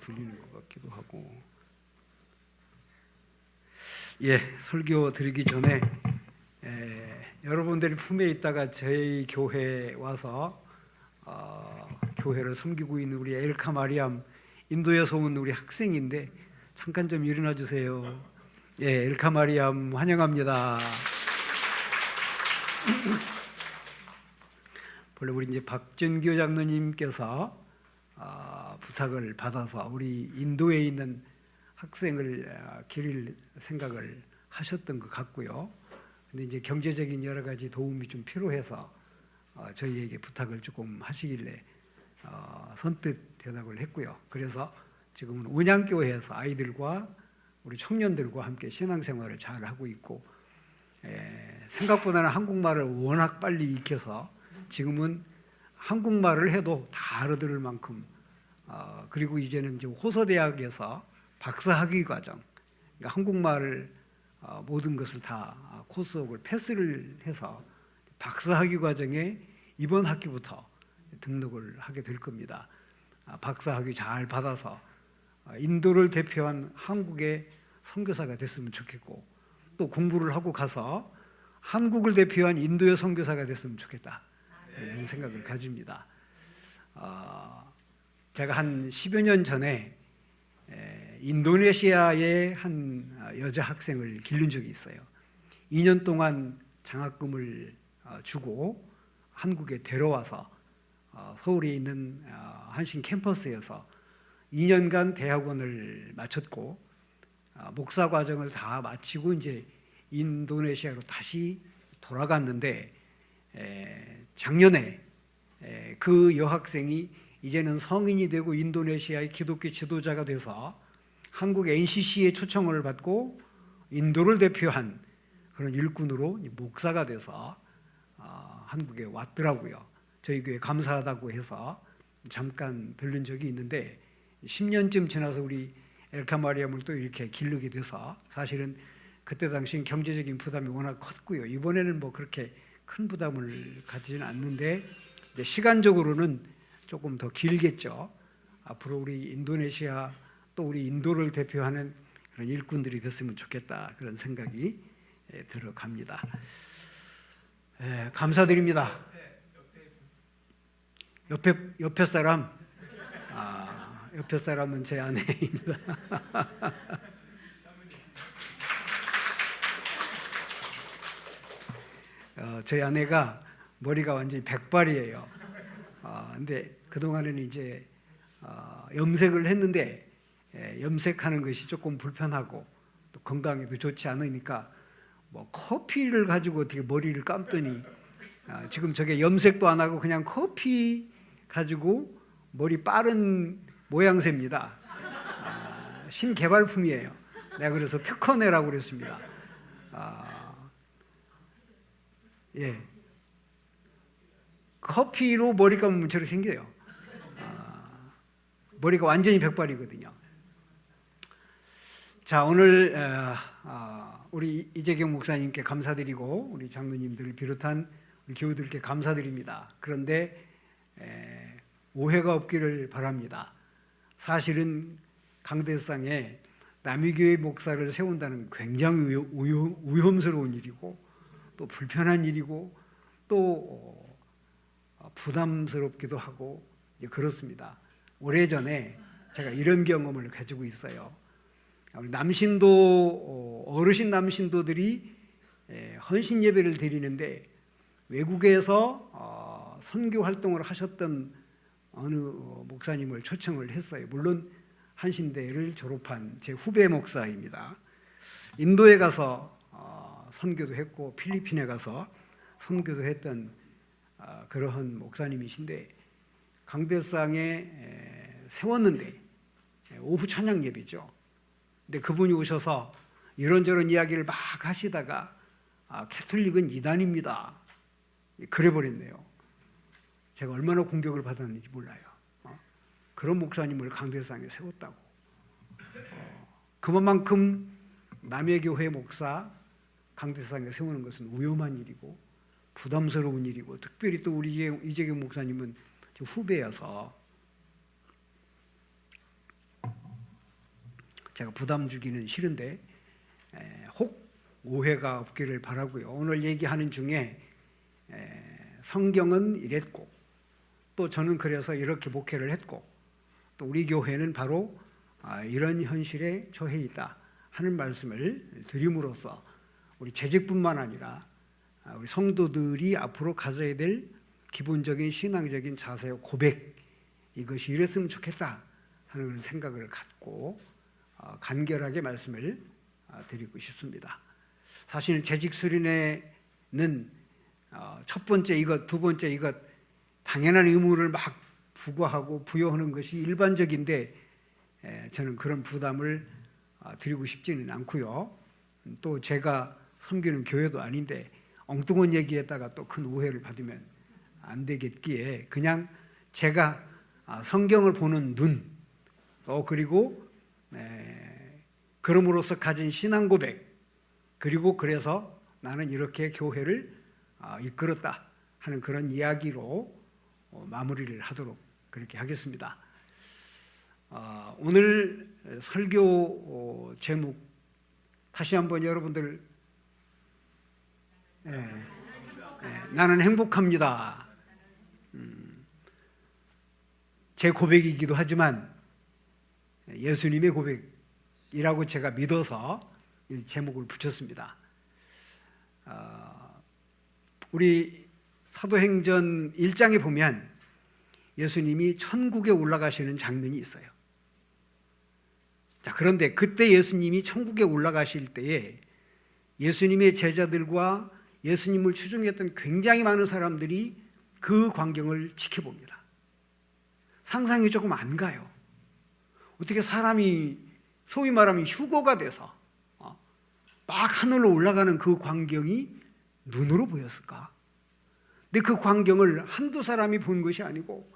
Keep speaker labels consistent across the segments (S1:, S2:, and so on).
S1: 들리는 것 같기도 하고. 예, 설교 드리기 전에 여러분들이 품에 있다가 저희 교회에 와서 교회를 섬기고 있는 우리 엘카 마리암, 인도에서 온 우리 학생인데 잠깐 좀 일어나 주세요. 예, 엘카 마리암 환영합니다. 원래 우리 이제 박준규 장로님께서 부탁을 받아서 우리 인도에 있는 학생을 기릴 생각을 하셨던 것 같고요. 근데 이제 경제적인 여러 가지 도움이 좀 필요해서 저희에게 부탁을 조금 하시길래 선뜻 대답을 했고요. 그래서 지금은 운양교회에서 아이들과 우리 청년들과 함께 신앙생활을 잘 하고 있고, 생각보다는 한국말을 워낙 빨리 익혀서 지금은 한국말을 해도 다 알아들을 만큼, 그리고 이제는 이제 호서대학에서 박사학위 과정, 그러니까 한국말을 모든 것을 다 코스웍을 패스를 해서 박사학위 과정에 이번 학기부터 등록을 하게 될 겁니다. 박사학위 잘 받아서 인도를 대표한 한국의 선교사가 됐으면 좋겠고, 또 공부를 하고 가서 한국을 대표한 인도의 선교사가 됐으면 좋겠다, 이런 생각을 가집니다. 제가 한 10여 년 전에 인도네시아의 한 여자 학생을 기른 적이 있어요. 2년 동안 장학금을 주고 한국에 데려와서 서울에 있는 한신 캠퍼스에서 2년간 대학원을 마쳤고, 목사 과정을 다 마치고 이제 인도네시아로 다시 돌아갔는데, 작년에 그 여학생이 이제는 성인이 되고 인도네시아의 기독교 지도자가 돼서 한국 NCC의 초청을 받고 인도를 대표한 그런 일꾼으로 목사가 돼서 한국에 왔더라고요. 저희 교회 감사하다고 해서 잠깐 들른 적이 있는데, 10년쯤 지나서 우리 엘카 마리암을 또 이렇게 기르게 돼서 사실은 그때 당시엔 경제적인 부담이 워낙 컸고요. 이번에는 뭐 그렇게 큰 부담을 가지지는 않는데, 이제 시간적으로는 조금 더 길겠죠. 앞으로 우리 인도네시아 또 우리 인도를 대표하는 그런 일꾼들이 됐으면 좋겠다, 그런 생각이 들어갑니다. 감사드립니다. 옆에 사람, 옆에 사람은 제 아내입니다. 저희 아내가 머리가 완전히 백발이에요. 근데 그동안에는 이제 염색을 했는데, 염색하는 것이 조금 불편하고 또 건강에도 좋지 않으니까 뭐 커피를 가지고 어떻게 머리를 감더니 지금 저게 염색도 안 하고 그냥 커피 가지고 머리 빠른 모양새입니다. 신개발품이에요. 내가 그래서 특허내라고 그랬습니다. 예, 커피로 머리 감으면 저렇게 생겨요. 머리가 완전히 백발이거든요. 자, 오늘 우리 이재경 목사님께 감사드리고 우리 장로님들을 비롯한 우리 교우들께 감사드립니다. 그런데 오해가 없기를 바랍니다. 사실은 강대상에 남이교회 목사를 세운다는 굉장히 위험스러운 일이고 또 불편한 일이고 또 부담스럽기도 하고 그렇습니다. 오래전에 제가 이런 경험을 가지고 있어요. 우리 남신도, 어르신 남신도들이 헌신 예배를 드리는데 외국에서 선교 활동을 하셨던 어느 목사님을 초청을 했어요. 물론 한신대를 졸업한 제 후배 목사입니다. 인도에 가서 선교도 했고 필리핀에 가서 선교도 했던 그러한 목사님이신데, 강대상에 세웠는데 오후 찬양 예배죠. 근데 그분이 오셔서 이런저런 이야기를 막 하시다가 캐톨릭은 이단입니다, 그래 버렸네요. 제가 얼마나 공격을 받았는지 몰라요. 그런 목사님을 강대상에 세웠다고. 그만큼 남의 교회 목사 강대상에 세우는 것은 위험한 일이고 부담스러운 일이고, 특별히 또 우리 이재경 목사님은 후배여서 제가 부담 주기는 싫은데 혹 오해가 없기를 바라고요. 오늘 얘기하는 중에 성경은 이랬고 또 저는 그래서 이렇게 목회를 했고 또 우리 교회는 바로 이런 현실에 처해 있다 하는 말씀을 드림으로써 우리 재직뿐만 아니라 우리 성도들이 앞으로 가져야 될 기본적인 신앙적인 자세와 고백, 이것이 이랬으면 좋겠다 하는 그런 생각을 갖고 간결하게 말씀을 드리고 싶습니다. 사실 재직 수련회는 첫 번째 이것, 두 번째 이것 당연한 의무를 막 부과하고 부여하는 것이 일반적인데 저는 그런 부담을 드리고 싶지는 않고요. 또 제가 섬기는 교회도 아닌데 엉뚱한 얘기에다가 또 큰 오해를 받으면 안 되겠기에 그냥 제가 성경을 보는 눈, 또 그리고 그럼으로써 가진 신앙 고백, 그리고 그래서 나는 이렇게 교회를 이끌었다 하는 그런 이야기로 마무리를 하도록 그렇게 하겠습니다. 오늘 설교 제목 다시 한번 여러분들 나는 행복합니다. 제 고백이기도 하지만 예수님의 고백이라고 제가 믿어서 이 제목을 붙였습니다. 우리 사도행전 1장에 보면 예수님이 천국에 올라가시는 장면이 있어요. 자, 그런데 그때 예수님이 천국에 올라가실 때에 예수님의 제자들과 예수님을 추종했던 굉장히 많은 사람들이 그 광경을 지켜봅니다. 상상이 조금 안 가요. 어떻게 사람이 소위 말하면 휴거가 돼서 막 하늘로 올라가는 그 광경이 눈으로 보였을까? 근데 그 광경을 한두 사람이 본 것이 아니고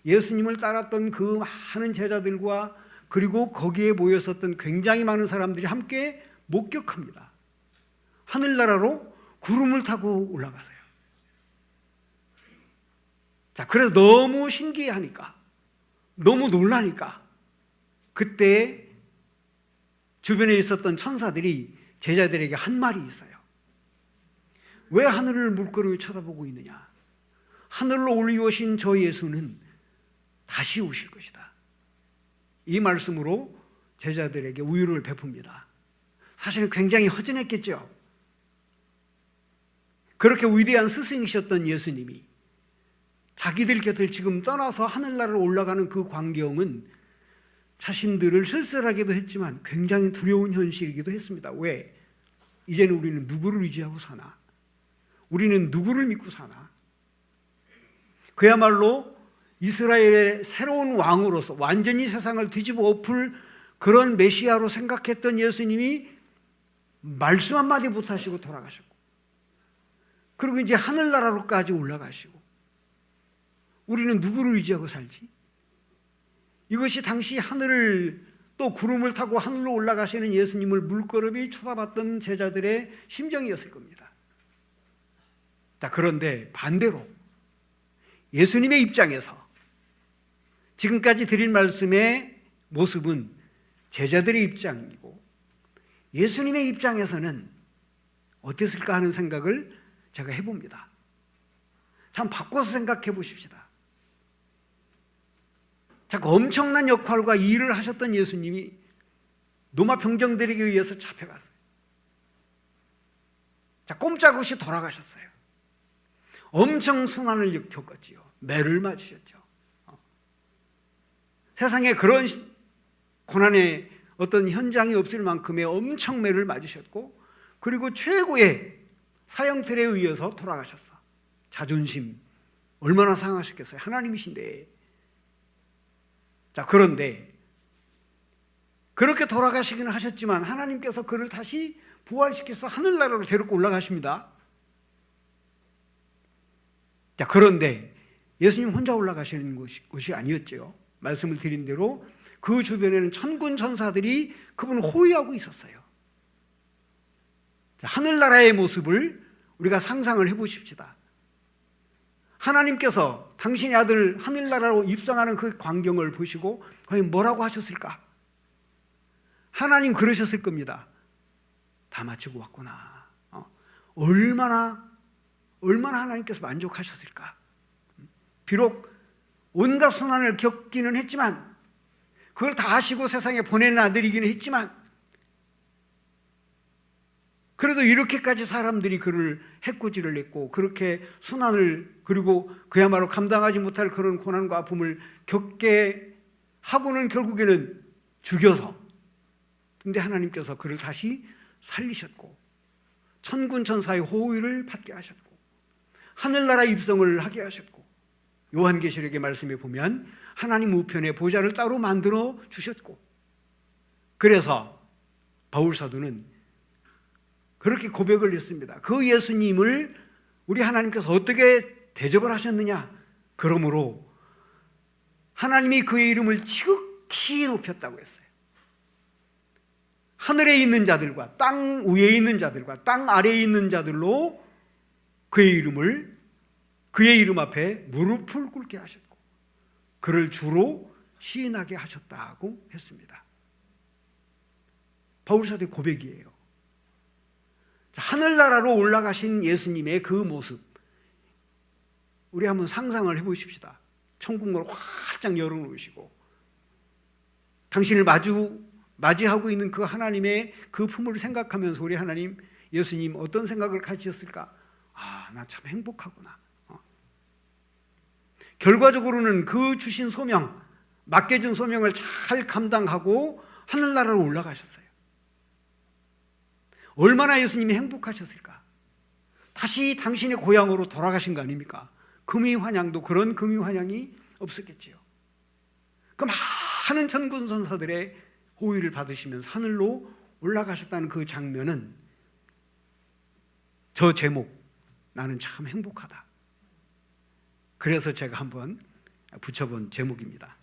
S1: 예수님을 따랐던 그 많은 제자들과 그리고 거기에 모였었던 굉장히 많은 사람들이 함께 목격합니다. 하늘나라로 구름을 타고 올라가세요. 자, 그래서 너무 신기해하니까, 너무 놀라니까 그때 주변에 있었던 천사들이 제자들에게 한 말이 있어요. 왜 하늘을 물끄러미 쳐다보고 있느냐? 하늘로 올리오신 저 예수는 다시 오실 것이다. 이 말씀으로 제자들에게 우유를 베풉니다. 사실은 굉장히 허전했겠죠. 그렇게 위대한 스승이셨던 예수님이 자기들 곁을 지금 떠나서 하늘나라로 올라가는 그 광경은 자신들을 쓸쓸하기도 했지만 굉장히 두려운 현실이기도 했습니다. 왜? 이제는 우리는 누구를 의지하고 사나? 우리는 누구를 믿고 사나? 그야말로 이스라엘의 새로운 왕으로서 완전히 세상을 뒤집어 엎을 그런 메시아로 생각했던 예수님이 말씀 한마디 못하시고 돌아가셨고, 그리고 이제 하늘나라로까지 올라가시고, 우리는 누구를 의지하고 살지? 이것이 당시 하늘을 또 구름을 타고 하늘로 올라가시는 예수님을 물끄러미 쳐다봤던 제자들의 심정이었을 겁니다. 자, 그런데 반대로 예수님의 입장에서 지금까지 드린 말씀의 모습은 제자들의 입장이고 예수님의 입장에서는 어땠을까 하는 생각을 제가 해봅니다. 참 바꿔서 생각해 보십시다. 자, 그 엄청난 역할과 일을 하셨던 예수님이 로마 병정들에게 의해서 잡혀갔어요. 자, 꼼짝없이 돌아가셨어요. 엄청 순환을 겪었지요. 매를 맞으셨죠. 세상에 그런 고난의 어떤 현장이 없을 만큼의 엄청 매를 맞으셨고, 그리고 최고의 사형틀에 의해서 돌아가셨어. 자존심 얼마나 상하셨겠어요. 하나님이신데. 자, 그런데 그렇게 돌아가시기는 하셨지만 하나님께서 그를 다시 부활시켜서 하늘나라로 데리고 올라가십니다. 자, 그런데 예수님 혼자 올라가시는 것이 아니었죠. 말씀을 드린 대로 그 주변에는 천군 천사들이 그분을 호위하고 있었어요. 자, 하늘나라의 모습을 우리가 상상을 해보십시다. 하나님께서 당신의 아들 하늘나라로 입성하는 그 광경을 보시고 과연 뭐라고 하셨을까? 하나님 그러셨을 겁니다. 다 마치고 왔구나. 얼마나 하나님께서 만족하셨을까. 비록 온갖 순환을 겪기는 했지만, 그걸 다 하시고 세상에 보낸 아들이기는 했지만, 그래도 이렇게까지 사람들이 그를 해코지를 했고, 그렇게 순환을, 그리고 그야말로 감당하지 못할 그런 고난과 아픔을 겪게 하고는 결국에는 죽여서, 근데 하나님께서 그를 다시 살리셨고, 천군 천사의 호의를 받게 하셨고, 하늘나라 입성을 하게 하셨고, 요한계시록의 말씀에 보면 하나님 우편에 보좌를 따로 만들어 주셨고, 그래서 바울 사도는 그렇게 고백을 했습니다. 그 예수님을 우리 하나님께서 어떻게 대접을 하셨느냐? 그러므로 하나님이 그의 이름을 지극히 높였다고 했어요. 하늘에 있는 자들과 땅 위에 있는 자들과 땅 아래에 있는 자들로 그의 이름 앞에 무릎을 꿇게 하셨고, 그를 주로 시인하게 하셨다고 했습니다. 바울 사도의 고백이에요. 하늘나라로 올라가신 예수님의 그 모습, 우리 한번 상상을 해보십시다. 천국문을 활짝 열어놓으시고 당신을 맞이하고 있는 그 하나님의 그 품을 생각하면서 우리 하나님, 예수님 어떤 생각을 가지셨을까? 나 참 행복하구나. 결과적으로는 그 주신 소명, 맡겨준 소명을 잘 감당하고 하늘나라로 올라가셨어요. 얼마나 예수님이 행복하셨을까? 다시 당신의 고향으로 돌아가신 거 아닙니까? 금이환양도 그런 금이환양이 없었겠지요. 그 많은 천군 천사들의 호의를 받으시면서 하늘로 올라가셨다는 그 장면은, 저 제목, 나는 참 행복하다. 그래서 제가 한번 붙여본 제목입니다.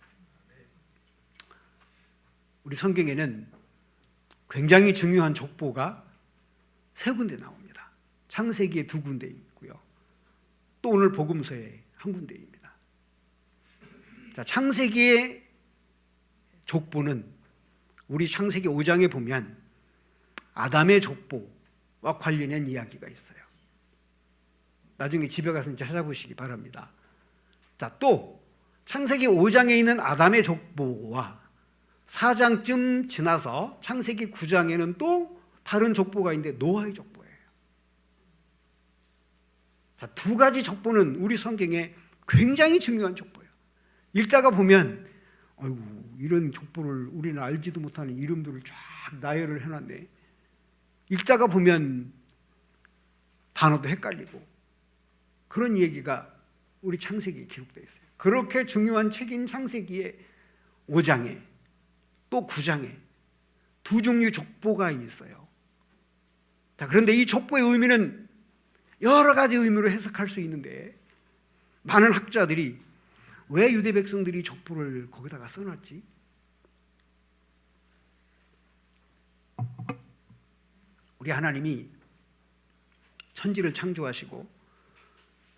S1: 우리 성경에는 굉장히 중요한 족보가 3군데 나옵니다. 창세기에 2군데 있고요, 또 오늘 복음서에 1군데입니다. 자, 창세기의 족보는 우리 창세기 5장에 보면 아담의 족보와 관련된 이야기가 있어요. 나중에 집에 가서 찾아보시기 바랍니다. 자, 또 창세기 5장에 있는 아담의 족보와 4장쯤 지나서 창세기 9장에는 또 다른 족보가 있는데 노아의 족보예요. 자, 2가지 족보는 우리 성경에 굉장히 중요한 족보예요. 읽다가 보면 아이고, 이런 족보를 우리는 알지도 못하는 이름들을 쫙 나열을 해놨네. 읽다가 보면 단어도 헷갈리고, 그런 얘기가 우리 창세기에 기록되어 있어요. 그렇게 중요한 책인 창세기의 5장에 또 9장에 2 종류의 족보가 있어요. 자, 그런데 이 족보의 의미는 여러 가지 의미로 해석할 수 있는데, 많은 학자들이 왜 유대 백성들이 족보를 거기다가 써놨지? 우리 하나님이 천지를 창조하시고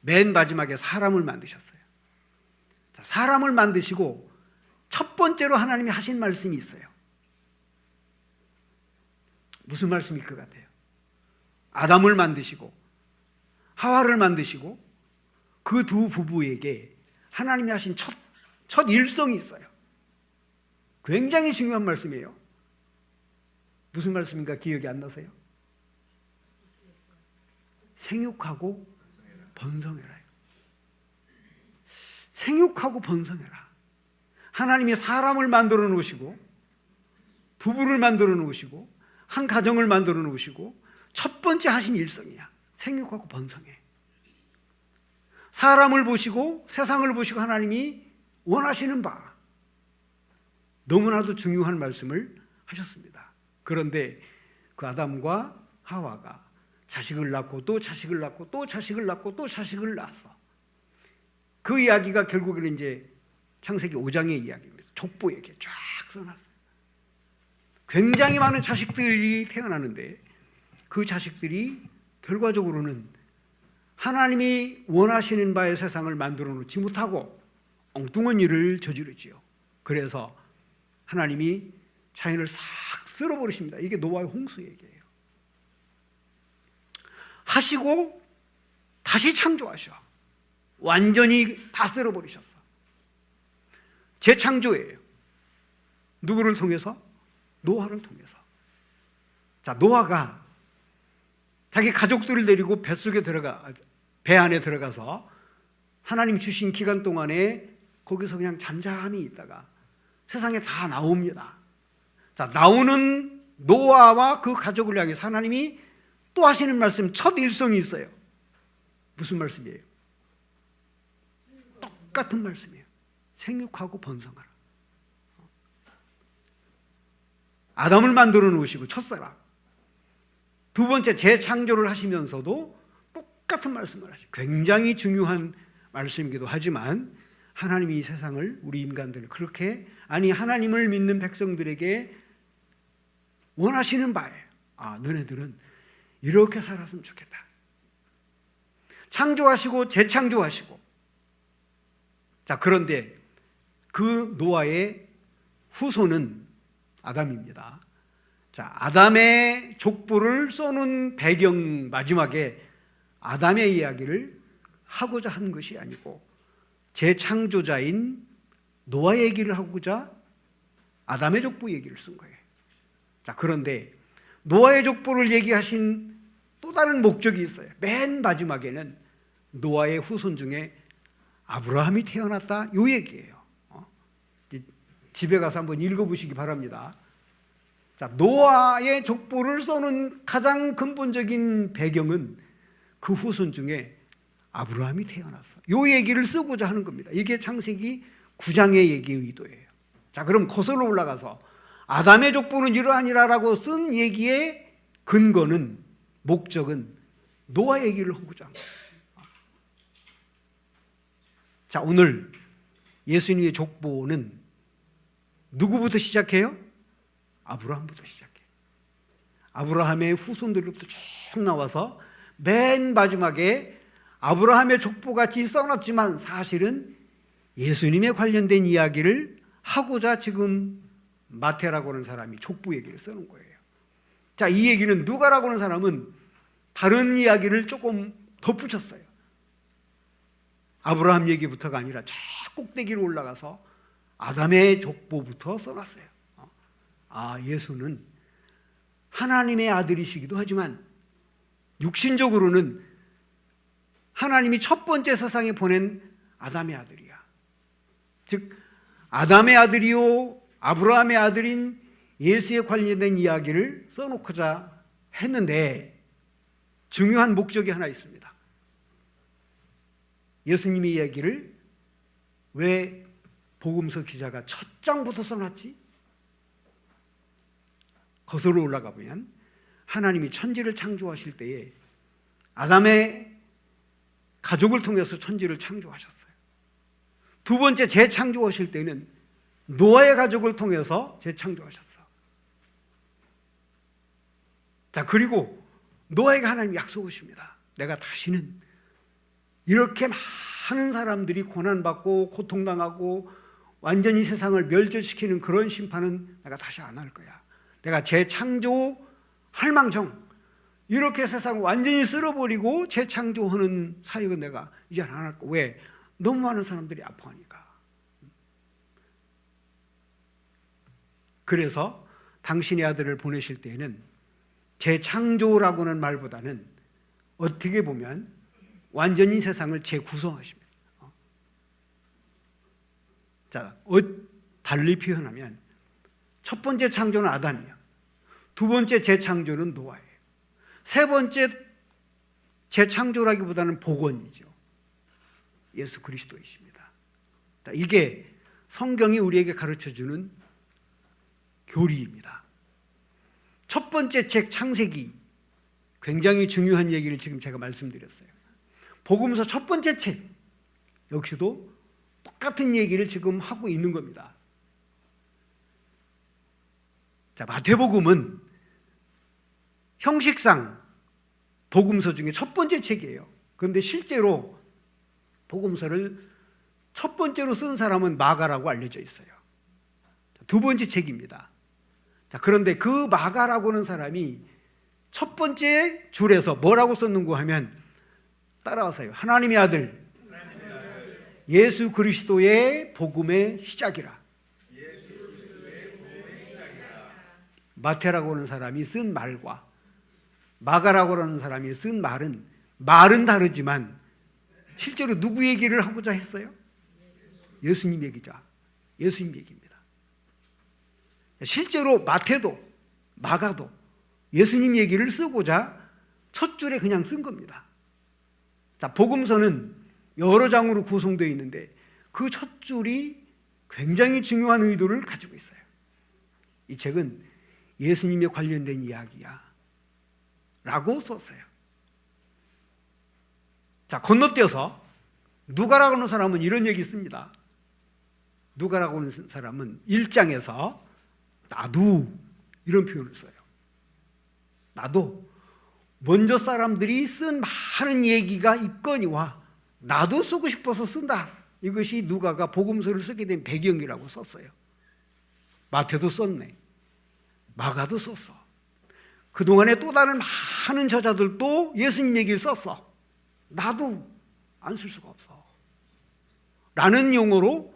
S1: 맨 마지막에 사람을 만드셨어요. 자, 사람을 만드시고 첫 번째로 하나님이 하신 말씀이 있어요. 무슨 말씀일 것 같아요? 아담을 만드시고 하와를 만드시고 그 2 부부에게 하나님이 하신 첫 일성이 있어요. 굉장히 중요한 말씀이에요. 무슨 말씀인가 기억이 안 나세요? 생육하고 번성해라. 생육하고 번성해라. 하나님이 사람을 만들어 놓으시고, 부부를 만들어 놓으시고, 한 가정을 만들어 놓으시고, 첫 번째 하신 일성이야. 생육하고 번성해. 사람을 보시고 세상을 보시고 하나님이 원하시는 바, 너무나도 중요한 말씀을 하셨습니다. 그런데 그 아담과 하와가 자식을 낳고 또 자식을 낳고 또 자식을 낳고 또 자식을 낳았어. 그 이야기가 결국에는 이제 창세기 5장의 이야기입니다. 족보에 이렇게 쫙 써놨어요. 굉장히 많은 자식들이 태어나는데 그 자식들이 결과적으로는 하나님이 원하시는 바의 세상을 만들어 놓지 못하고 엉뚱한 일을 저지르지요. 그래서 하나님이 자연을 싹 쓸어버리십니다. 이게 노아의 홍수 얘기예요. 하시고 다시 창조하셔. 완전히 다 쓸어버리셨어. 재창조예요. 누구를 통해서? 노아를 통해서. 자, 노아가 자기 가족들을 데리고 배 안에 들어가서 하나님 주신 기간 동안에 거기서 그냥 잠잠히 있다가 세상에 다 나옵니다. 자, 나오는 노아와 그 가족을 향해서 하나님이 또 하시는 말씀, 첫 일성이 있어요. 무슨 말씀이에요? 똑같은 말씀이에요. 생육하고 번성하라. 아담을 만들어 놓으시고 첫사람. 두 번째 재창조를 하시면서도 똑같은 말씀을 하시고, 굉장히 중요한 말씀이기도 하지만 하나님이 이 세상을, 우리 인간들을 그렇게, 아니 하나님을 믿는 백성들에게 원하시는 바예요. 아, 너네들은 이렇게 살았으면 좋겠다. 창조하시고 재창조하시고. 자, 그런데 그 노아의 후손은 아담입니다. 자, 아담의 족보를 써놓은 배경 마지막에 아담의 이야기를 하고자 한 것이 아니고 재창조자인 노아 얘기를 하고자 아담의 족보 얘기를 쓴 거예요. 자, 그런데 노아의 족보를 얘기하신 또 다른 목적이 있어요. 맨 마지막에는 노아의 후손 중에 아브라함이 태어났다, 이 얘기예요. 집에 가서 한번 읽어보시기 바랍니다. 자, 노아의 족보를 써놓은 가장 근본적인 배경은 그 후손 중에 아브라함이 태어났어. 이 얘기를 쓰고자 하는 겁니다. 이게 창세기 9장의 얘기의 의도예요. 자, 그럼 거슬러 올라가서 아담의 족보는 이러하니라라고 쓴 얘기의 근거는, 목적은 노아 얘기를 하고자 합니다. 자, 오늘 예수님의 족보는 누구부터 시작해요? 아브라함부터 시작해요. 아브라함의 후손들로부터 쭉 나와서 맨 마지막에 아브라함의 족보같이 써놨지만 사실은 예수님에 관련된 이야기를 하고자 지금 마태라고 하는 사람이 족보 얘기를 써놓은 거예요. 자, 이 얘기는 누가라고 하는 사람은 다른 이야기를 조금 덧붙였어요. 아브라함 얘기부터가 아니라 저 꼭대기로 올라가서 아담의 족보부터 써놨어요. 아, 예수는 하나님의 아들이시기도 하지만 육신적으로는 하나님이 첫 번째 세상에 보낸 아담의 아들이야. 즉 아담의 아들이요 아브라함의 아들인 예수에 관련된 이야기를 써놓고자 했는데 중요한 목적이 하나 있습니다. 예수님의 이야기를 왜 복음서 기자가 첫 장부터 써놨지? 거슬러 올라가 보면 하나님이 천지를 창조하실 때에 아담의 가족을 통해서 천지를 창조하셨어요. 두 번째 재창조하실 때는 노아의 가족을 통해서 재창조하셨어. 자, 그리고 노아에게 하나님이 약속하십니다. 내가 다시는 이렇게 많은 사람들이 고난받고 고통당하고 완전히 세상을 멸절시키는 그런 심판은 내가 다시 안 할 거야. 내가 재창조할 망정 이렇게 세상을 완전히 쓸어버리고 재창조하는 사역은 내가 이제 안 할 거야. 왜? 너무 많은 사람들이 아파하니까. 그래서 당신의 아들을 보내실 때에는 재창조라고는 말보다는 어떻게 보면 완전히 세상을 재구성하십니다. 자, 달리 표현하면 첫 번째 창조는 아담이에요. 두 번째 재창조는 노아예요. 세 번째 재창조라기보다는 복원이죠. 예수 그리스도이십니다. 자, 이게 성경이 우리에게 가르쳐주는 교리입니다. 첫 번째 책 창세기 굉장히 중요한 얘기를 지금 제가 말씀드렸어요. 복음서 첫 번째 책 역시도 똑같은 얘기를 지금 하고 있는 겁니다. 자, 마태복음은 형식상 복음서 중에 첫 번째 책이에요. 그런데 실제로 복음서를 첫 번째로 쓴 사람은 마가라고 알려져 있어요. 두 번째 책입니다. 자, 그런데 그 마가라고 하는 사람이 첫 번째 줄에서 뭐라고 썼는고 하면 따라와서요. 하나님의 아들 예수 그리스도의 복음의 시작이라. 마태라고 하는 사람이 쓴 말과 마가라고 하는 사람이 쓴 말은 다르지만 실제로 누구 얘기를 하고자 했어요? 예수님 얘기자. 예수님 얘기입니다. 실제로 마태도 마가도 예수님 얘기를 쓰고자 첫 줄에 그냥 쓴 겁니다. 자, 복음서는 여러 장으로 구성되어 있는데 그 첫 줄이 굉장히 중요한 의도를 가지고 있어요. 이 책은 예수님에 관련된 이야기야 라고 썼어요. 자, 건너뛰어서 누가라고 하는 사람은 이런 얘기 씁니다. 누가라고 하는 사람은 1장에서 나도 이런 표현을 써요. 나도 먼저 사람들이 쓴 많은 얘기가 있거니와 나도 쓰고 싶어서 쓴다. 이것이 누가가 복음서를 쓰게 된 배경이라고 썼어요. 마태도 썼네. 마가도 썼어. 그동안에 또 다른 많은 저자들도 예수님 얘기를 썼어. 나도 안 쓸 수가 없어 라는 용어로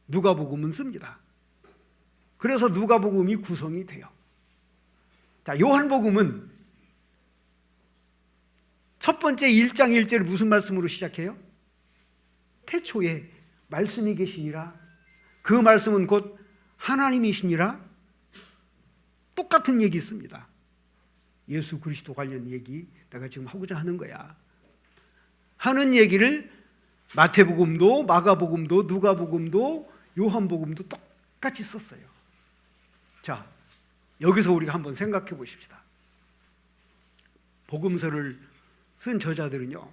S1: 누가복음은 씁니다. 그래서 누가복음이 구성이 돼요. 자, 요한복음은 첫 번째 1장 1절을 무슨 말씀으로 시작해요? 태초에 말씀이 계시니라. 그 말씀은 곧 하나님이시니라. 똑같은 얘기 있습니다. 예수 그리스도 관련 얘기 내가 지금 하고자 하는 거야. 하는 얘기를 마태복음도 마가복음도 누가복음도 요한복음도 똑같이 썼어요. 자, 여기서 우리가 한번 생각해 보십시다. 복음서를 쓴 저자들은요,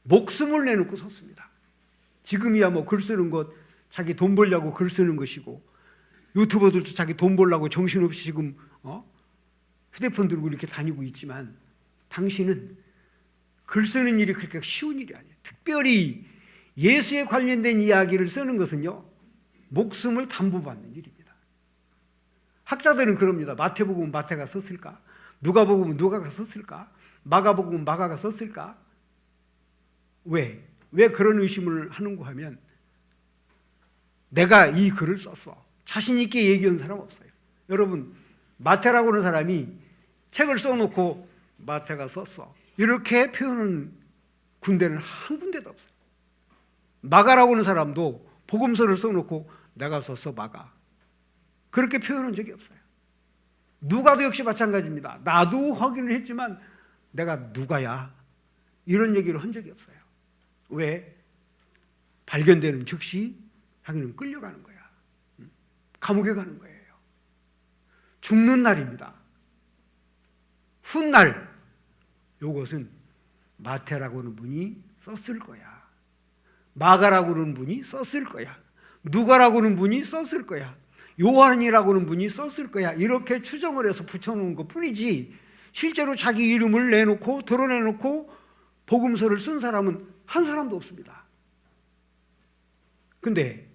S1: 목숨을 내놓고 썼습니다. 지금이야 뭐 글 쓰는 것 자기 돈 벌려고 글 쓰는 것이고, 유튜버들도 자기 돈 벌려고 정신없이 지금 휴대폰 들고 이렇게 다니고 있지만, 당신은 글 쓰는 일이 그렇게 쉬운 일이 아니에요. 특별히 예수에 관련된 이야기를 쓰는 것은요, 목숨을 담보받는 일입니다. 학자들은 그럽니다. 마태복음은 마태가 썼을까? 누가복음은 누가가 썼을까? 마가복음은 마가가 썼을까? 왜 그런 의심을 하는고 하면, 내가 이 글을 썼어. 자신 있게 얘기한 사람 없어요. 여러분, 마태라고 하는 사람이 책을 써놓고 마태가 썼어 이렇게 표현하는 군대는 한 군데도 없어요. 마가라고 하는 사람도 복음서를 써놓고 내가 썼어 마가 그렇게 표현한 적이 없어요. 누가도 역시 마찬가지입니다. 나도 확인을 했지만 내가 누가야 이런 얘기를 한 적이 없어요. 왜? 발견되는 즉시 자기는 끌려가는 거야. 감옥에 가는 거예요. 죽는 날입니다. 훗날 이것은 마태라고 하는 분이 썼을 거야. 마가라고 하는 분이 썼을 거야. 누가라고 하는 분이 썼을 거야. 요한이라고 하는 분이 썼을 거야. 이렇게 추정을 해서 붙여놓은 것 뿐이지, 실제로 자기 이름을 내놓고 드러내놓고 복음서를 쓴 사람은 한 사람도 없습니다. 근데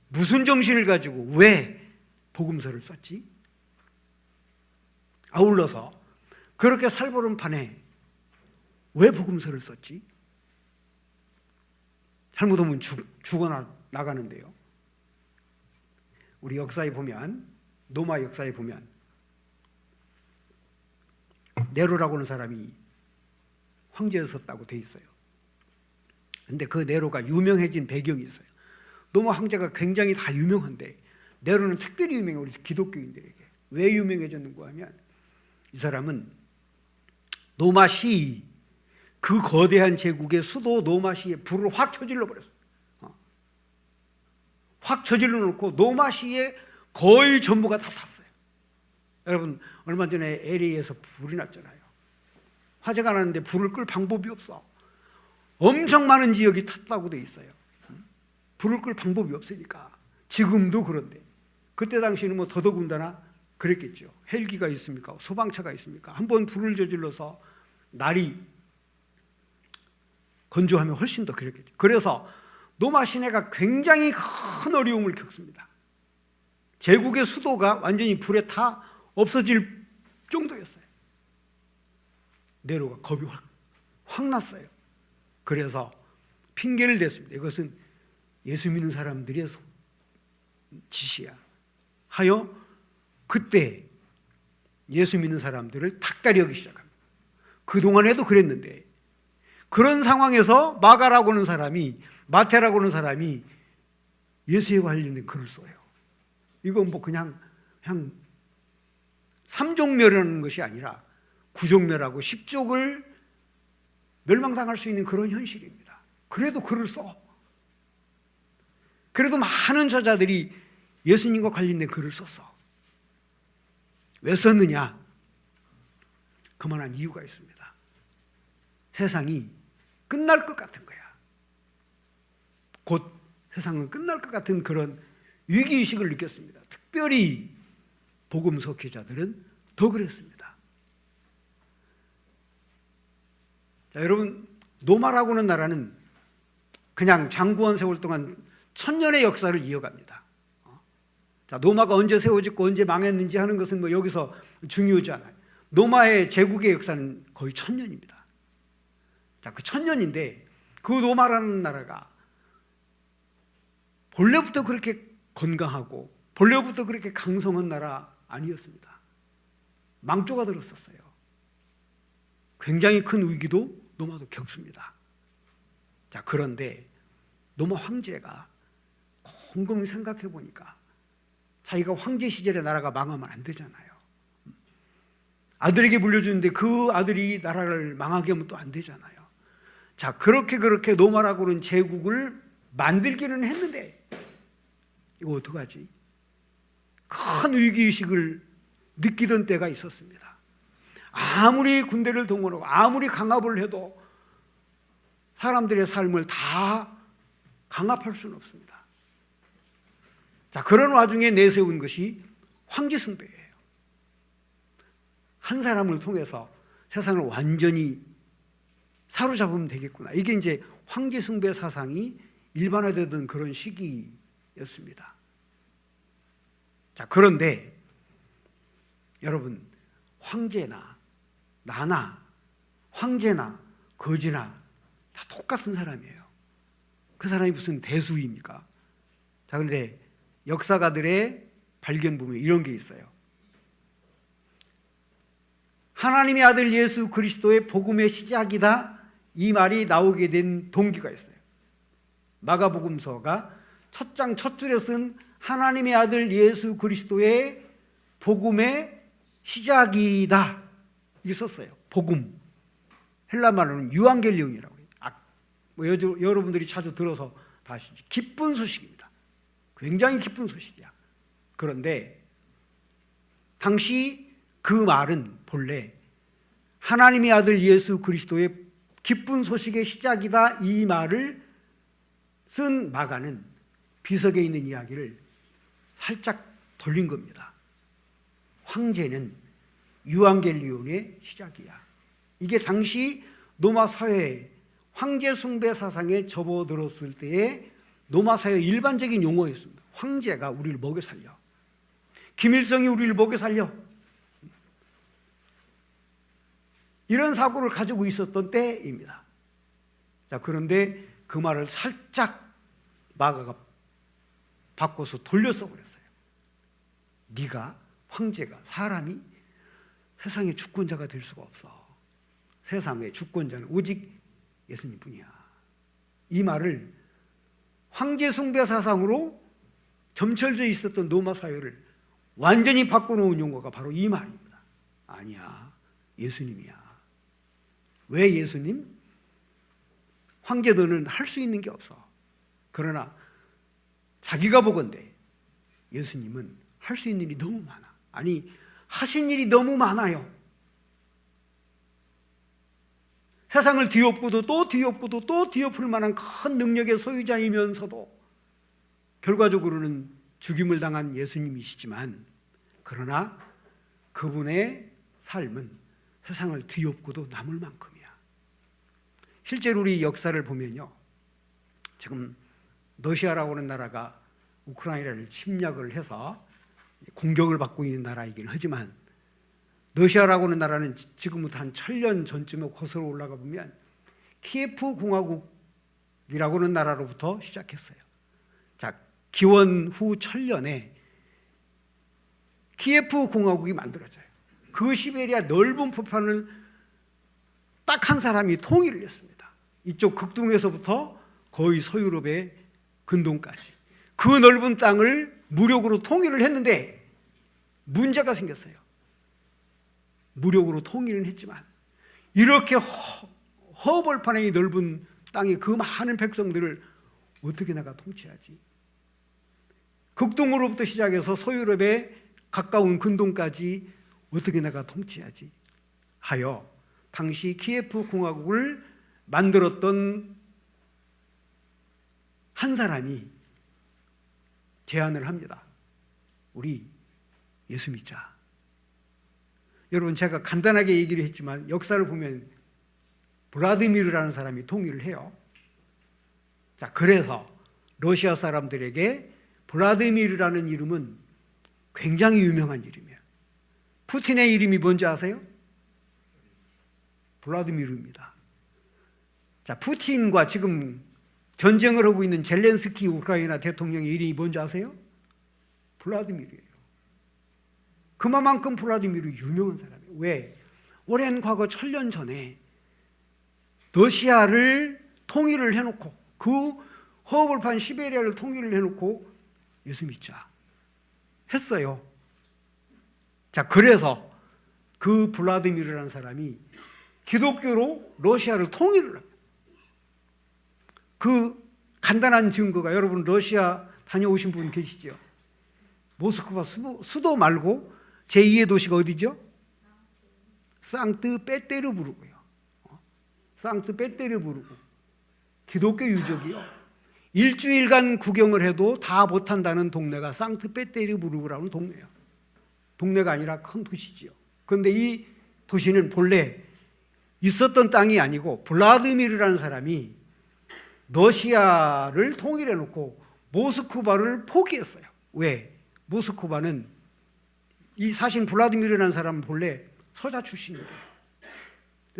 S1: 무슨 정신을 가지고 왜 복음서를 썼지? 아울러서 그렇게 살보는 판에 왜 복음서를 썼지? 잘못하면 죽어나가는데요. 우리 역사에 보면, 로마 역사에 보면 네로라고 하는 사람이 황제였었다고 돼 있어요. 근데 그 네로가 유명해진 배경이 있어요. 로마 황제가 굉장히 다 유명한데 네로는 특별히 유명해요. 우리 기독교인들에게. 왜 유명해졌는가 하면, 이 사람은 노마시, 그 거대한 제국의 수도 노마시에 불을 확 저질러 버렸어요. 확 저질러 놓고 노마시에 거의 전부가 다 탔어요. 여러분, 얼마 전에 LA에서 불이 났잖아요. 화재가 났는데 불을 끌 방법이 없어. 엄청 많은 지역이 탔다고 돼 있어요. 불을 끌 방법이 없으니까. 지금도 그런데 그때 당시에는 뭐 더더군다나 그랬겠죠. 헬기가 있습니까? 소방차가 있습니까? 한번 불을 저질러서 날이 건조하면 훨씬 더 그랬겠죠. 그래서 노마 시내가 굉장히 큰 어려움을 겪습니다. 제국의 수도가 완전히 불에 타 없어질 정도였어요. 네로가 겁이 확 났어요. 그래서 핑계를 댔습니다. 이것은 예수 믿는 사람들의 짓이야 하여 그때 예수 믿는 사람들을 닥달하기 시작합니다. 그동안에도 그랬는데 그런 상황에서 마가라고 하는 사람이, 마태라고 하는 사람이 예수에 관련된 글을 써요. 이건 뭐 그냥 삼족멸하는 것이 아니라 구족멸하고 십족을 멸망당할 수 있는 그런 현실입니다. 그래도 글을 써. 그래도 많은 저자들이 예수님과 관련된 글을 썼어. 왜 썼느냐? 그만한 이유가 있습니다. 세상이 끝날 것 같은 거야. 곧 세상은 끝날 것 같은 그런 위기의식을 느꼈습니다. 특별히 복음 속회자들은 더 그랬습니다. 자, 여러분, 노마라고 하는 나라는 그냥 장구한 세월 동안 1000년의 역사를 이어갑니다. 자, 노마가 언제 세워졌고 언제 망했는지 하는 것은 뭐 여기서 중요하지 않아요. 노마의 제국의 역사는 거의 1000년입니다. 자, 그 1000년인데 그 노마라는 나라가 본래부터 그렇게 건강하고 본래부터 그렇게 강성한 나라 아니었습니다. 망조가 들었었어요. 굉장히 큰 위기도 노마도 겪습니다. 자, 그런데 노마 황제가 곰곰이 생각해 보니까 자기가 황제 시절에 나라가 망하면 안 되잖아요. 아들에게 물려주는데 그 아들이 나라를 망하게 하면 또 안 되잖아요. 자, 그렇게 노마라고는 제국을 만들기는 했는데 이거 어떡하지? 큰 위기의식을 느끼던 때가 있었습니다. 아무리 군대를 동원하고 아무리 강압을 해도 사람들의 삶을 다 강압할 수는 없습니다. 자, 그런 와중에 내세운 것이 황제숭배예요. 한 사람을 통해서 세상을 완전히 사로잡으면 되겠구나. 이게 이제 황제숭배 사상이 일반화되던 그런 시기였습니다. 자, 그런데 여러분, 황제나 나나 황제나 거지나 다 똑같은 사람이에요. 그 사람이 무슨 대수입니까? 자, 그런데 역사가들의 발견 보면 이런 게 있어요. 하나님의 아들 예수 그리스도의 복음의 시작이다, 이 말이 나오게 된 동기가 있어요. 마가복음서가 첫 장 첫 줄에 쓴 하나님의 아들 예수 그리스도의 복음의 시작이다, 이게 썼어요. 복음, 헬라 말로는 유앙겔리온이라고 해요. 뭐 여러분들이 자주 들어서 다 아시죠. 기쁜 소식입니다. 굉장히 기쁜 소식이야. 그런데 당시 그 말은 본래 하나님의 아들 예수 그리스도의 기쁜 소식의 시작이다, 이 말을 쓴 마가는 비석에 있는 이야기를 살짝 돌린 겁니다. 황제는 유앙겔리온의 시작이야. 이게 당시 로마 사회에 황제 숭배 사상에 접어들었을 때의 로마 사회의 일반적인 용어였습니다. 황제가 우리를 먹여 살려, 김일성이 우리를 먹여 살려, 이런 사고를 가지고 있었던 때입니다. 자, 그런데 그 말을 살짝 마가가 바꿔서 돌려서 그랬어요. 네가, 황제가, 사람이 세상의 주권자가 될 수가 없어. 세상의 주권자는 오직 예수님뿐이야. 이 말을 황제 숭배 사상으로 점철져 있었던 로마 사회를 완전히 바꿔놓은 용어가 바로 이 말입니다. 아니야, 예수님이야. 왜 예수님? 황제들은 할 수 있는 게 없어. 그러나 자기가 보건대 예수님은 할 수 있는 일이 너무 많아. 아니, 하신 일이 너무 많아요. 세상을 뒤엎고도 또 뒤엎고도 또 뒤엎을 만한 큰 능력의 소유자이면서도 결과적으로는 죽임을 당한 예수님이시지만, 그러나 그분의 삶은 세상을 뒤엎고도 남을 만큼이야. 실제로 우리 역사를 보면요, 지금 러시아라고 하는 나라가 우크라이나를 침략을 해서 공격을 받고 있는 나라이긴 하지만 러시아라고 하는 나라는 지금부터 한 1000년 전쯤에 거슬러 올라가 보면 키예프 공화국이라고 하는 나라로부터 시작했어요. 자, 기원 후 1000년에 키예프 공화국이 만들어져요. 그 시베리아 넓은 포편을 딱 한 사람이 통일을 했습니다. 이쪽 극동에서부터 거의 서유럽의 근동까지 그 넓은 땅을 무력으로 통일을 했는데 문제가 생겼어요. 무력으로 통일은 했지만 이렇게 허벌판의 넓은 땅에 그 많은 백성들을 어떻게 내가 통치하지? 극동으로부터 시작해서 서유럽의 가까운 근동까지 어떻게 내가 통치하지? 하여 당시 키예프 공화국을 만들었던 한 사람이 제안을 합니다. 우리 예수 믿자. 여러분, 제가 간단하게 얘기를 했지만 역사를 보면 블라디미르라는 사람이 통일을 해요. 자, 그래서 러시아 사람들에게 블라디미르라는 이름은 굉장히 유명한 이름이에요. 푸틴의 이름이 뭔지 아세요? 블라디미르입니다. 자, 푸틴과 지금 전쟁을 하고 있는 젤렌스키 우크라이나 대통령의 이름이 뭔지 아세요? 블라디미르예요. 그만큼 블라디미르 유명한 사람이에요. 왜? 오랜 과거 1000년 전에 러시아를 통일을 해놓고 그 허벌판 시베리아를 통일을 해놓고 예수 믿자 했어요. 자, 그래서 그 블라디미르라는 사람이 기독교로 러시아를 통일을 합니다. 그 간단한 증거가, 여러분 러시아 다녀오신 분 계시죠? 모스크바 수도 말고 제2의 도시가 어디죠? 상트페테르부르크요. 상트페테르부르크. 기독교 유적이요. 일주일간 구경을 해도 다 못한다는 동네가 상트페테르부르크라는 동네예요. 동네가 아니라 큰 도시지요. 그런데 이 도시는 본래 있었던 땅이 아니고 블라디미르라는 사람이 러시아를 통일해 놓고 모스크바를 포기했어요. 왜? 모스크바는 이 사실 블라디미르라는 사람은 본래 서자 출신이에요.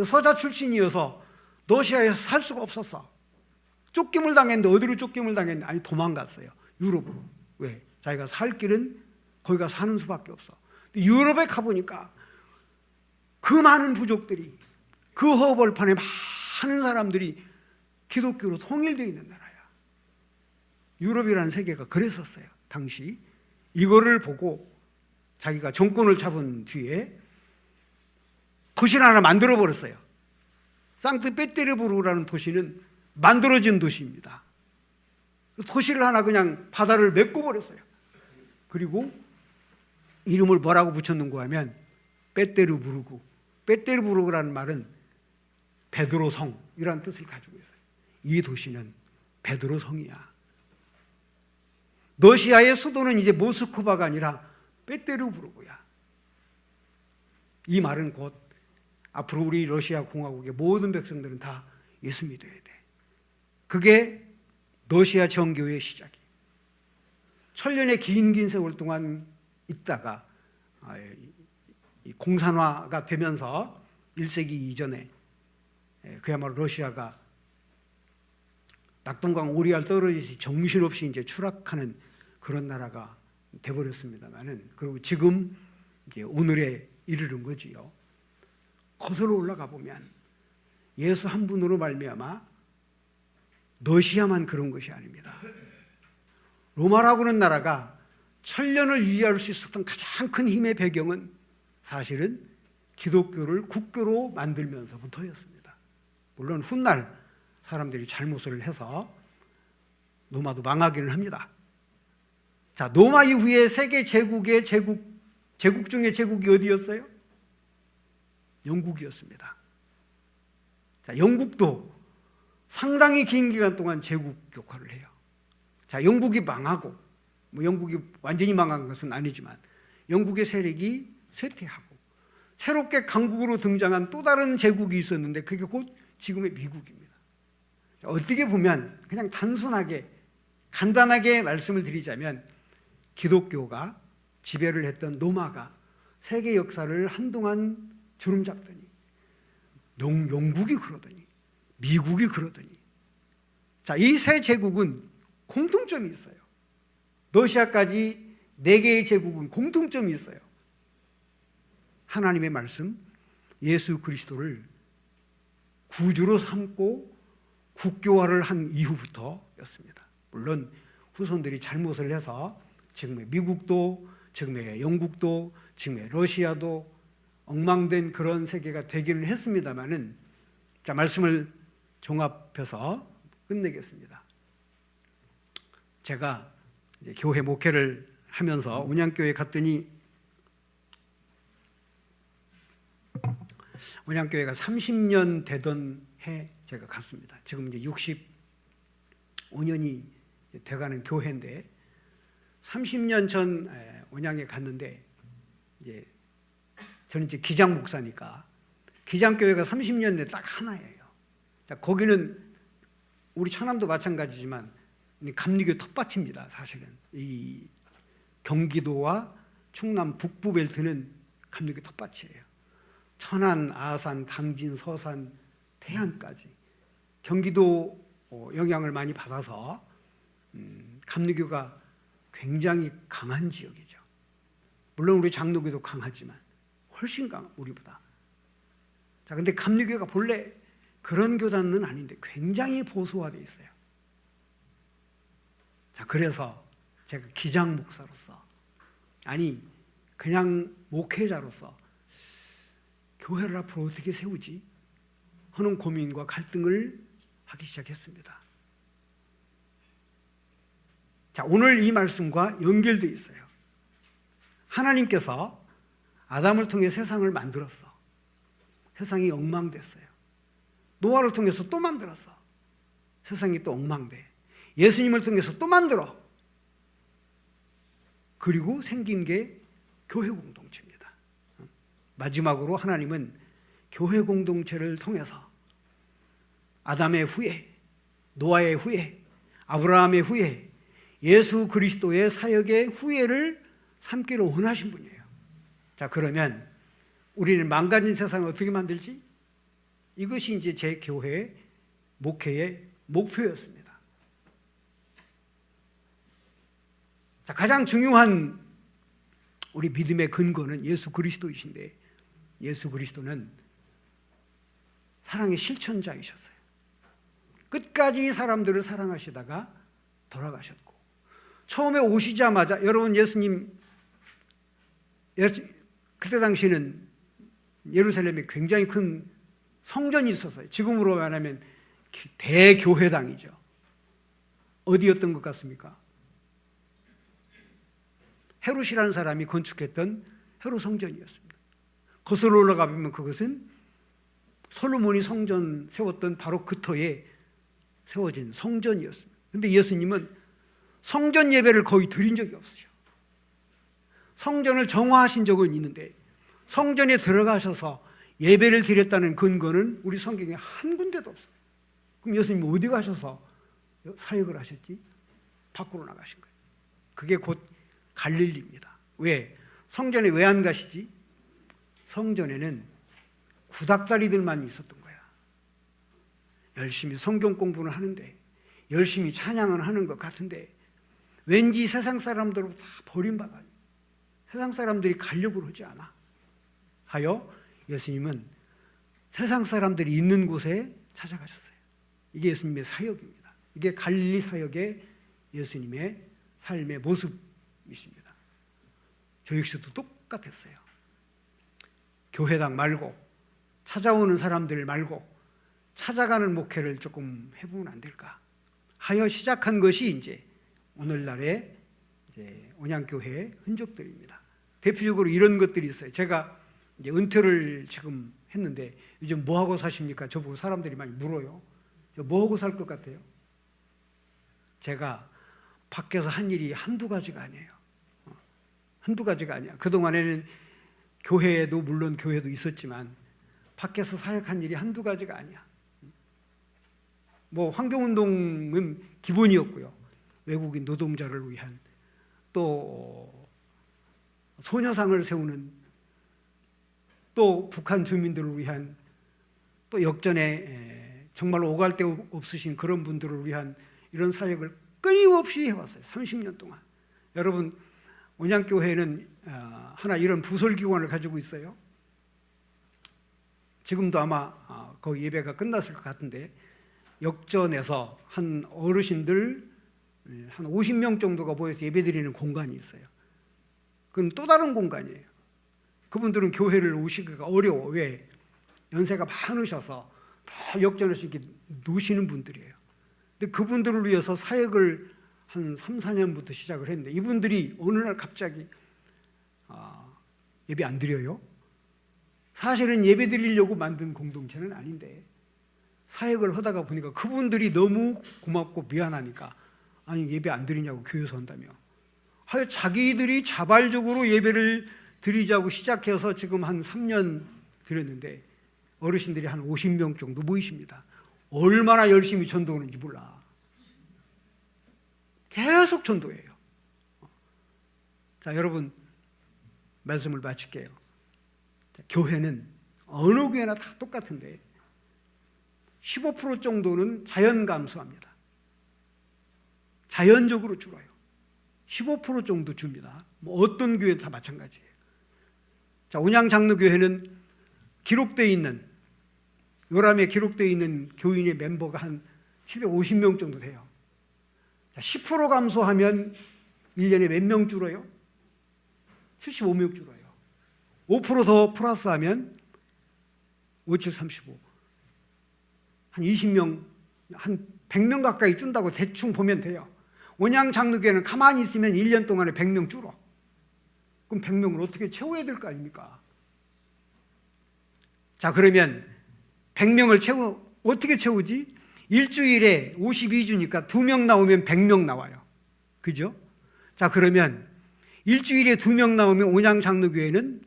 S1: 서자 출신이어서 러시아에서 살 수가 없었어. 쫓김을 당했는데 어디로 쫓김을 당했는데 아니 도망갔어요. 유럽으로. 왜? 자기가 살 길은 거기 가서 사는 수밖에 없어. 유럽에 가보니까 그 많은 부족들이 그 허벌판에 많은 사람들이 기독교로 통일되어 있는 나라야. 유럽이라는 세계가 그랬었어요. 당시 이거를 보고 자기가 정권을 잡은 뒤에 도시를 하나 만들어 버렸어요. 상트페테르부르크라는 도시는 만들어진 도시입니다. 도시를 하나 그냥 바다를 메꿔 버렸어요. 그리고 이름을 뭐라고 붙였는가 하면 페테르부르크. 페테르부르크라는 말은 베드로 성이라는 뜻을 가지고 있어요. 이 도시는 베드로 성이야. 러시아의 수도는 이제 모스크바가 아니라 페테르부르크야. 이 말은 곧 앞으로 우리 러시아 공화국의 모든 백성들은 다 예수 믿어야 돼. 그게 러시아 정교의 시작이에요. 1000년의 긴 세월 동안 있다가 공산화가 되면서 1세기 이전에 그야말로 러시아가 낙동강 오리알 떨어지듯이 정신없이 이제 추락하는 그런 나라가 돼버렸습니다만은, 그리고 지금 이제 오늘에 이르는 거지요. 거슬러 올라가 보면 예수 한 분으로 말미암아 러시아만 그런 것이 아닙니다. 로마라고 하는 나라가 1000년을 유지할 수 있었던 가장 큰 힘의 배경은 사실은 기독교를 국교로 만들면서부터였습니다. 물론 훗날 사람들이 잘못을 해서 로마도 망하기는 합니다. 자, 로마 이후에 세계 제국의 제국 중에 제국이 어디였어요? 영국이었습니다. 자, 영국도 상당히 긴 기간 동안 제국 역할을 해요. 자, 영국이 망하고, 영국이 완전히 망한 것은 아니지만 영국의 세력이 쇠퇴하고 새롭게 강국으로 등장한 또 다른 제국이 있었는데 그게 곧 지금의 미국입니다. 어떻게 보면 그냥 단순하게 간단하게 말씀을 드리자면 기독교가 지배를 했던 로마가 세계 역사를 한동안 주름잡더니 영국이 그러더니 미국이 그러더니 자, 이 세 제국은 공통점이 있어요. 러시아까지 4개의 제국은 공통점이 있어요. 하나님의 말씀, 예수 그리스도를 구주로 삼고 국교화를 한 이후부터였습니다. 물론 후손들이 잘못을 해서 지금의 미국도, 지금의 영국도, 지금의 러시아도 엉망된 그런 세계가 되기는 했습니다마는, 자, 말씀을 종합해서 끝내겠습니다. 제가 이제 교회 목회를 하면서 온양교회 갔더니 온양교회가 30년 되던 해 제가 갔습니다. 지금 이제 65년이 돼가는 교회인데 30년 전 온양에 갔는데 이제 저는 이제 기장 목사니까 기장교회가 30년 내 딱 하나예요. 자, 거기는 우리 천안도 마찬가지지만 감리교 텃밭입니다. 사실은 이 경기도와 충남 북부 벨트는 감리교 텃밭이에요. 천안, 아산, 당진, 서산, 태안까지 경기도 영향을 많이 받아서 감리교가 굉장히 강한 지역이죠. 물론 우리 장로교도 강하지만 훨씬 우리보다. 자, 근데 감리교가 본래 그런 교단은 아닌데 굉장히 보수화되어 있어요. 자, 그래서 제가 기장 목사로서, 아니 그냥 목회자로서 교회를 앞으로 어떻게 세우지 하는 고민과 갈등을 하기 시작했습니다. 자, 오늘 이 말씀과 연결되어 있어요. 하나님께서 아담을 통해 세상을 만들었어. 세상이 엉망됐어요. 노아를 통해서 또 만들었어. 세상이 또 엉망돼. 예수님을 통해서 또 만들어. 그리고 생긴 게 교회 공동체입니다. 마지막으로 하나님은 교회 공동체를 통해서 아담의 후예, 노아의 후예, 아브라함의 후예, 예수 그리스도의 사역의 후예를 삼기를 원하신 분이에요. 자, 그러면 우리는 망가진 세상을 어떻게 만들지? 이것이 이제 제 교회 목회의 목표였습니다. 자, 가장 중요한 우리 믿음의 근거는 예수 그리스도이신데, 예수 그리스도는 사랑의 실천자이셨어요. 끝까지 사람들을 사랑하시다가 돌아가셨고, 처음에 오시자마자, 여러분 예수님 그때 당시에는 예루살렘에 굉장히 큰 성전이 있었어요. 지금으로 말하면 대교회당이죠. 어디였던 것 같습니까? 헤롯이라는 사람이 건축했던 헤롯 성전이었습니다. 거슬러 올라가 보면 그것은 솔로몬이 성전 세웠던 바로 그 터에 세워진 성전이었습니다. 그런데 예수님은 성전 예배를 거의 드린 적이 없으셔. 성전을 정화하신 적은 있는데 성전에 들어가셔서 예배를 드렸다는 근거는 우리 성경에 한 군데도 없어요. 그럼 예수님이 어디 가셔서 사역을 하셨지? 밖으로 나가신 거예요. 그게 곧 갈릴리입니다. 왜? 성전에 왜 안 가시지? 성전에는 구닥다리들만 있었던 거야. 열심히 성경 공부는 하는데, 열심히 찬양은 하는 것 같은데 왠지 세상 사람들로 다 버림받아요. 세상 사람들이 가려고 그러지 않아. 하여 예수님은 세상 사람들이 있는 곳에 찾아가셨어요. 이게 예수님의 사역입니다. 이게 갈릴리 사역의 예수님의 삶의 모습이십니다. 저 역시도 똑같았어요. 교회당 말고, 찾아오는 사람들 말고 찾아가는 목회를 조금 해보면 안 될까 하여 시작한 것이 이제 오늘날의 이제 온양교회의 흔적들입니다. 대표적으로 이런 것들이 있어요. 제가 이제 은퇴를 지금 했는데 요즘 뭐 하고 사십니까? 저보고 사람들이 많이 물어요. 저 뭐 하고 살 것 같아요? 제가 밖에서 한 일이 한두 가지가 아니에요. 한두 가지가 아니야. 그동안에는 교회에도 물론 교회도 있었지만 밖에서 사역한 일이 한두 가지가 아니야. 뭐 환경운동은 기본이었고요. 외국인 노동자를 위한 또 소녀상을 세우는, 또 북한 주민들을 위한, 또 역전에 정말로 오갈 데 없으신 그런 분들을 위한 이런 사역을 끊임없이 해왔어요. 30년 동안. 여러분, 온양교회는 하나 이런 부설기관을 가지고 있어요. 지금도 아마 거의 예배가 끝났을 것 같은데, 역전에서 한 어르신들 한 50명 정도가 모여서 예배드리는 공간이 있어요. 그건 또 다른 공간이에요. 그분들은 교회를 오시기가 어려워. 왜? 연세가 많으셔서 다 역전에서 이렇게 노시는 분들이에요. 근데 그분들을 위해서 사역을 한 3, 4년부터 시작을 했는데, 이분들이 어느 날 갑자기 예배 안 드려요? 사실은 예배 드리려고 만든 공동체는 아닌데, 사역을 하다가 보니까 그분들이 너무 고맙고 미안하니까, 아니 예배 안 드리냐고 교회에서 한다며, 하여 자기들이 자발적으로 예배를 드리자고 시작해서 지금 한 3년 드렸는데, 어르신들이 한 50명 정도 모이십니다. 얼마나 열심히 전도하는지 몰라. 계속 전도해요. 자, 여러분, 말씀을 마칠게요. 자, 교회는 어느 교회나 다 똑같은데 15% 정도는 자연 감소합니다. 자연적으로 줄어요. 15% 정도 줍니다. 뭐 어떤 교회도 다 마찬가지예요. 자, 온양장로교회는 기록되어 있는, 요람에 기록되어 있는 교인의 멤버가 한 750명 정도 돼요. 자, 10% 감소하면 1년에 몇 명 줄어요? 75명 줄어요. 5% 더 플러스하면 57, 35. 한 20명, 한 100명 가까이 준다고 대충 보면 돼요. 온양장로교회는 가만히 있으면 1년 동안에 100명 줄어. 그럼 100명을 어떻게 채워야 될 거 아닙니까? 자, 그러면 100명을 어떻게 채우지? 일주일에 52주니까 2명 나오면 100명 나와요. 그죠? 자, 그러면 일주일에 2명 나오면 온양장로교회는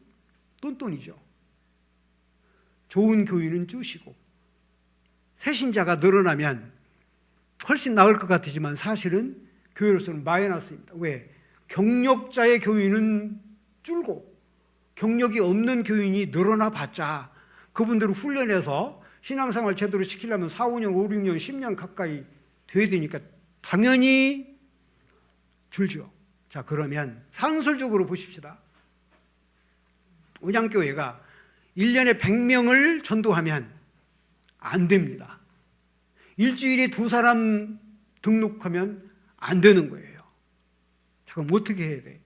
S1: 똔똔이죠. 좋은 교인은 주시고, 새신자가 늘어나면 훨씬 나을 것 같지만 사실은 교회로서는 마이너스입니다. 왜? 경력자의 교인은 줄고 경력이 없는 교인이 늘어나 봤자 그분들을 훈련해서 신앙생활 제대로 시키려면 4, 5년, 5, 6년, 10년 가까이 돼야 되니까 당연히 줄죠. 자, 그러면 산술적으로 보십시다. 온양교회가 1년에 100명을 전도하면 안 됩니다. 일주일에 2사람 등록하면 안 되는 거예요. 자, 그럼 어떻게 해야 돼?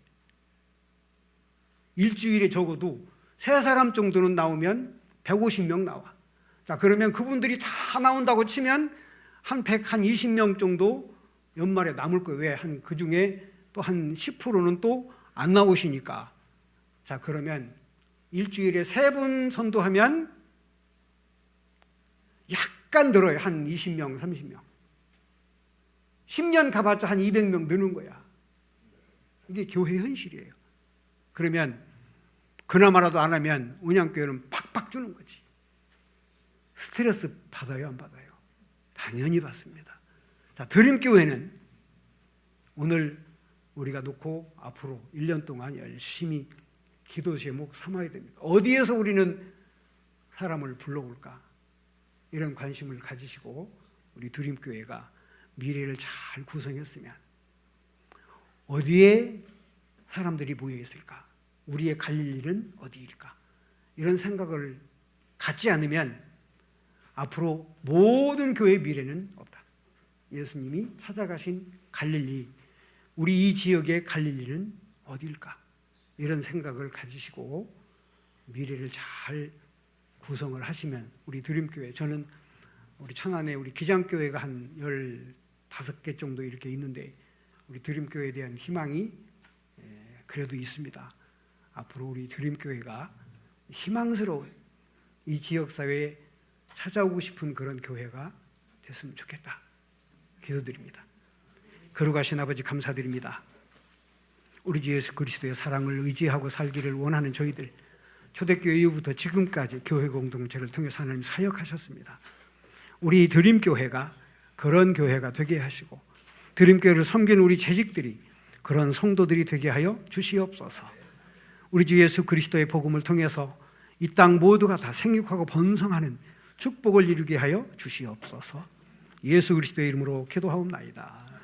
S1: 일주일에 적어도 3사람 정도는 나오면 150명 나와. 자, 그러면 그분들이 다 나온다고 치면 한 120명 정도 연말에 남을 거예요. 왜? 그 중에 또 한 10%는 또 안 나오시니까. 자, 그러면 일주일에 3분 선도하면 약간 늘어요. 한 20명, 30명. 10년 가봤자 한 200명 느는 거야. 이게 교회 현실이에요. 그러면 그나마라도 안 하면 온양교회는 팍팍 주는 거지. 스트레스 받아요, 안 받아요? 당연히 받습니다. 자, 드림교회는 오늘 우리가 놓고 앞으로 1년 동안 열심히 기도 제목 삼아야 됩니다. 어디에서 우리는 사람을 불러올까? 이런 관심을 가지시고 우리 드림교회가 미래를 잘 구성했으면 어디에 사람들이 모여 있을까? 우리의 갈 일은 어디일까? 이런 생각을 갖지 않으면 앞으로 모든 교회의 미래는 없다. 예수님이 찾아가신 갈릴리, 우리 이 지역의 갈릴리는 어디일까? 이런 생각을 가지시고 미래를 잘 구성을 하시면 우리 드림교회, 저는 우리 천안에 우리 기장교회가 한 15개 정도 이렇게 있는데 우리 드림교회에 대한 희망이 그래도 있습니다. 앞으로 우리 드림교회가 희망스러운 이 지역사회에 찾아오고 싶은 그런 교회가 됐으면 좋겠다. 기도드립니다. 거룩하신 아버지 감사드립니다. 우리 주 예수 그리스도의 사랑을 의지하고 살기를 원하는 저희들, 초대교회 이후부터 지금까지 교회 공동체를 통해서 하나님 사역하셨습니다. 우리 드림교회가 그런 교회가 되게 하시고 드림교회를 섬기는 우리 재직들이 그런 성도들이 되게 하여 주시옵소서. 우리 주 예수 그리스도의 복음을 통해서 이 땅 모두가 다 생육하고 번성하는 축복을 이루게 하여 주시옵소서. 예수 그리스도의 이름으로 기도하옵나이다.